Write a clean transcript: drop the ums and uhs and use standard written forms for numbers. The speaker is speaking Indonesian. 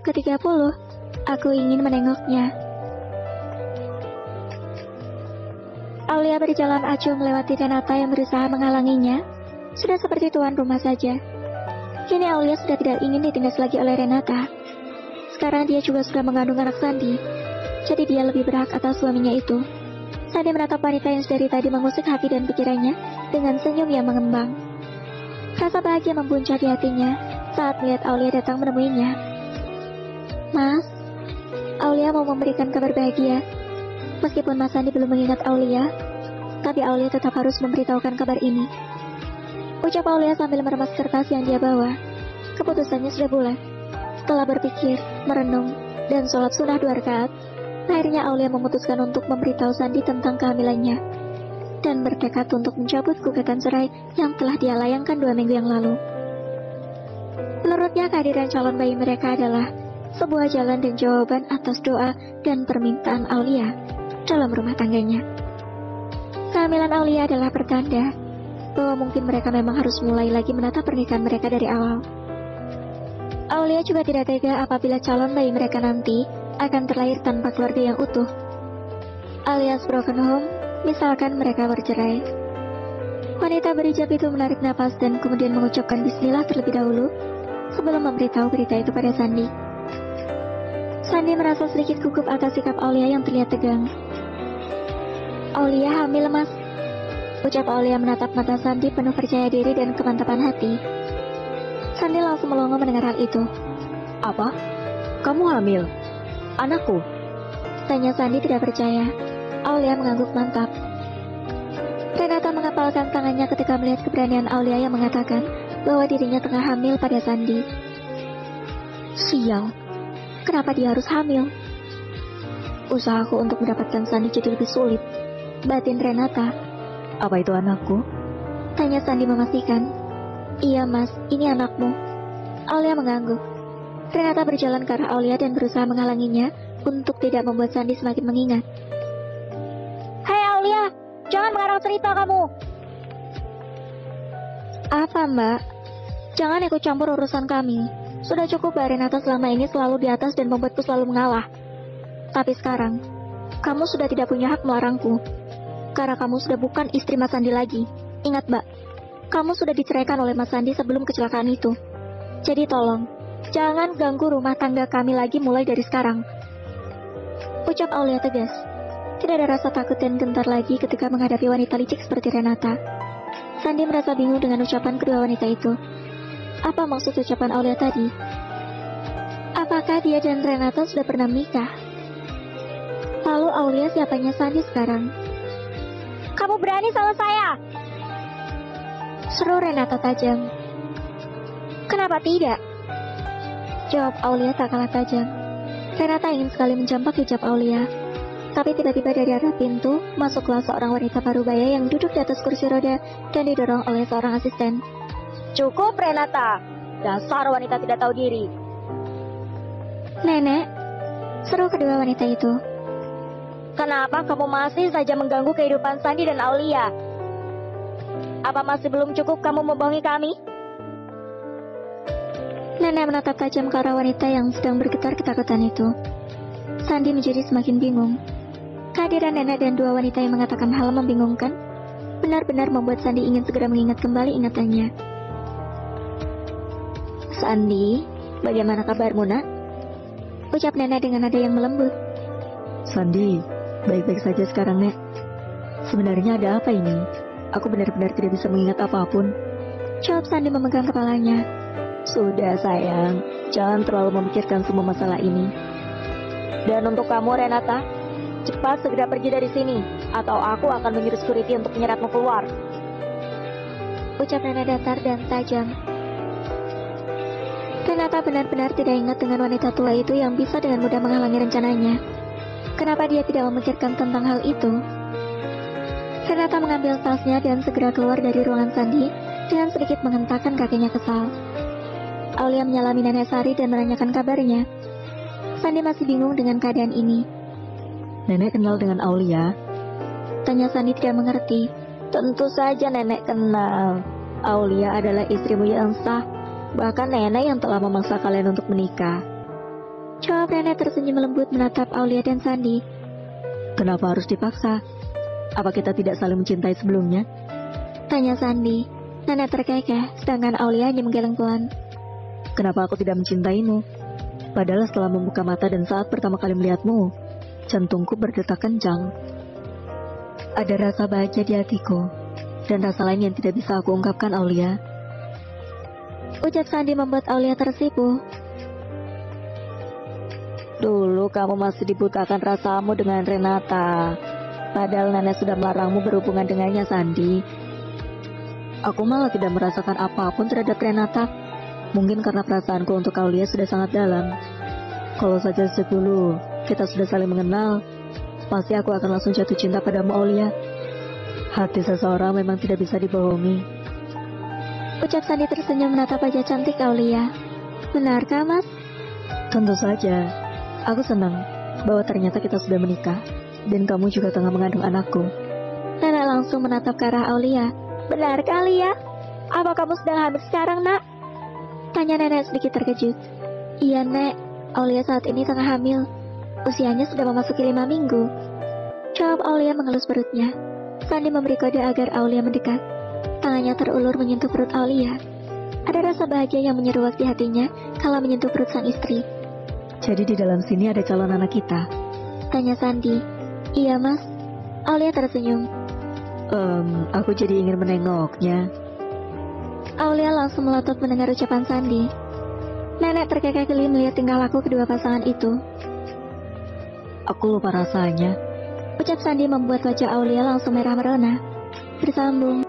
ke-30. Aku ingin menengoknya. Aulia berjalan acuh melewati Renata yang berusaha menghalanginya. Sudah seperti tuan rumah saja. Kini Aulia sudah tidak ingin ditindas lagi oleh Renata. Sekarang dia juga sudah mengandung anak Sandi. Jadi dia lebih berhak atas suaminya itu. Sandi menatap wanita yang dari tadi mengusik hati dan pikirannya dengan senyum yang mengembang. Rasa bahagia membuncah di hatinya saat melihat Aulia datang menemuinya. Mas, Aulia mau memberikan kabar bahagia. Meskipun Mas Sandi belum mengingat Aulia, tapi Aulia tetap harus memberitahukan kabar ini. Ucap Aulia sambil meremas kertas yang dia bawa. Keputusannya sudah bulat. Setelah berpikir, merenung, dan sholat sunnah 2 rakaat, akhirnya Aulia memutuskan untuk memberitahu Sandi tentang kehamilannya dan bertekad untuk mencabut gugatan cerai yang telah dia layangkan 2 minggu yang lalu. Menurutnya kehadiran calon bayi mereka adalah sebuah jalan dan jawaban atas doa dan permintaan Aulia dalam rumah tangganya. Kehamilan Aulia adalah pertanda bahwa mungkin mereka memang harus mulai lagi menata pernikahan mereka dari awal. Aulia juga tidak tega apabila calon bayi mereka nanti akan terlahir tanpa keluarga yang utuh, alias broken home, misalkan mereka bercerai. Wanita berhijab itu menarik napas dan kemudian mengucapkan bismillah terlebih dahulu sebelum memberitahu berita itu pada Sandi. Sandi merasa sedikit gugup atas sikap Aulia yang terlihat tegang. Aulia hamil, Mas. Ucap Aulia menatap mata Sandi penuh percaya diri dan kemantapan hati. Sandi langsung melongo mendengar hal itu. Apa? Kamu hamil? Anakku? Tanya Sandi tidak percaya. Aulia mengangguk mantap. Renata mengepalkan tangannya ketika melihat keberanian Aulia yang mengatakan bahwa dirinya tengah hamil pada Sandi. Sial, kenapa dia harus hamil? Usahaku untuk mendapatkan Sandi jadi lebih sulit, batin Renata. Apa itu anakku? Tanya Sandi memastikan. Iya Mas, ini anakmu. Aulia mengangguk. Renata berjalan ke arah Aulia dan berusaha menghalanginya untuk tidak membuat Sandi semakin mengingat. Hai Aulia, jangan mengarang cerita kamu. Apa Mbak? Jangan ikut campur urusan kami. Sudah cukup Mbak Renata selama ini selalu di atas dan membuatku selalu mengalah. Tapi sekarang, kamu sudah tidak punya hak melarangku. Karena kamu sudah bukan istri Mas Sandi lagi. Ingat Mbak, kamu sudah diceraikan oleh Mas Sandi sebelum kecelakaan itu. Jadi tolong, jangan ganggu rumah tangga kami lagi mulai dari sekarang. Ucap Aulia tegas. Tidak ada rasa takut dan gentar lagi ketika menghadapi wanita licik seperti Renata. Sandi merasa bingung dengan ucapan kedua wanita itu. Apa maksud ucapan Aulia tadi? Apakah dia dan Renata sudah pernah menikah? Lalu Aulia siapanya Sandi sekarang? Kamu berani sama saya? Seru Renata tajam. Kenapa tidak? Jawab Aulia tak kalah tajam. Renata ingin sekali menjampak hijab Aulia. Tapi tiba-tiba dari arah pintu, masuklah seorang wanita parubaya yang duduk di atas kursi roda dan didorong oleh seorang asisten. Cukup Renata, dasar wanita tidak tahu diri. Nenek, seru kedua wanita itu. Kenapa kamu masih saja mengganggu kehidupan Sandi dan Aulia? Apa masih belum cukup kamu membohongi kami? Nenek menatap tajam ke arah wanita yang sedang bergetar ketakutan itu. Sandi menjadi semakin bingung. Kehadiran nenek dan dua wanita yang mengatakan hal membingungkan benar-benar membuat Sandi ingin segera mengingat kembali ingatannya. Sandi, bagaimana kabarmu nak? Ucap nenek dengan nada yang melembut. Sandi, baik-baik saja sekarang nek. Sebenarnya ada apa ini? Aku benar-benar tidak bisa mengingat apapun. Jawab Sandi memegang kepalanya. Sudah sayang, jangan terlalu memikirkan semua masalah ini. Dan untuk kamu Renata, cepat segera pergi dari sini, atau aku akan menyuruh security untuk menyeretmu keluar. Ucap nenek datar dan tajam. Renata benar-benar tidak ingat dengan wanita tua itu yang bisa dengan mudah menghalangi rencananya. Kenapa dia tidak memikirkan tentang hal itu? Renata mengambil tasnya dan segera keluar dari ruangan Sandi dengan sedikit menghentakkan kakinya kesal. Aulia menyalami Nenek Sari dan menanyakan kabarnya. Sandi masih bingung dengan keadaan ini. Nenek kenal dengan Aulia? Tanya Sandi tidak mengerti. Tentu saja nenek kenal. Aulia adalah istrimu yang sah. Bahkan nenek yang telah memaksa kalian untuk menikah. Jawab nenek tersenyum lembut menatap Aulia dan Sandi. Kenapa harus dipaksa? Apa kita tidak saling mencintai sebelumnya? Tanya Sandi. Nenek terkekeh, sedangkan Aulia hanya menggeleng pelan. Kenapa aku tidak mencintaimu? Padahal setelah membuka mata dan saat pertama kali melihatmu, jantungku berdetak kencang. Ada rasa bahagia di hatiku, dan rasa lain yang tidak bisa aku ungkapkan, Aulia. Ucap Sandi membuat Aulia tersipu. Dulu kamu masih dibutakan rasamu dengan Renata. Padahal nenek sudah melarangmu berhubungan dengannya, Sandi. Aku malah tidak merasakan apapun terhadap Renata. Mungkin karena perasaanku untuk Aulia sudah sangat dalam. Kalau saja sejak dulu kita sudah saling mengenal, pasti aku akan langsung jatuh cinta padamu, Aulia. Hati seseorang memang tidak bisa dibohongi. Ucap Sandi tersenyum menatap wajah cantik Aulia. Benarkah, Mas? Tentu saja. Aku senang bahwa ternyata kita sudah menikah, dan kamu juga tengah mengandung anakku. Nenek langsung menatap ke arah Aulia. Benarkah, Aulia? Apa kamu sedang hamil sekarang, nak? Tanya nenek sedikit terkejut. Iya, Nek. Aulia saat ini tengah hamil. Usianya sudah memasuki 5 minggu. Jawab Aulia mengelus perutnya. Sandi memberi kode agar Aulia mendekat. Tangannya terulur menyentuh perut Aulia. Ada rasa bahagia yang menyeruak di hatinya kala menyentuh perut sang istri. Jadi di dalam sini ada calon anak kita? Tanya Sandi. Iya, Mas. Aulia tersenyum. Aku jadi ingin menengoknya. Aulia langsung melotot mendengar ucapan Sandi. Nenek terkekeh geli melihat tingkah laku kedua pasangan itu. Aku lupa rasanya. Ucap Sandi membuat wajah Aulia langsung merah merona. Bersambung.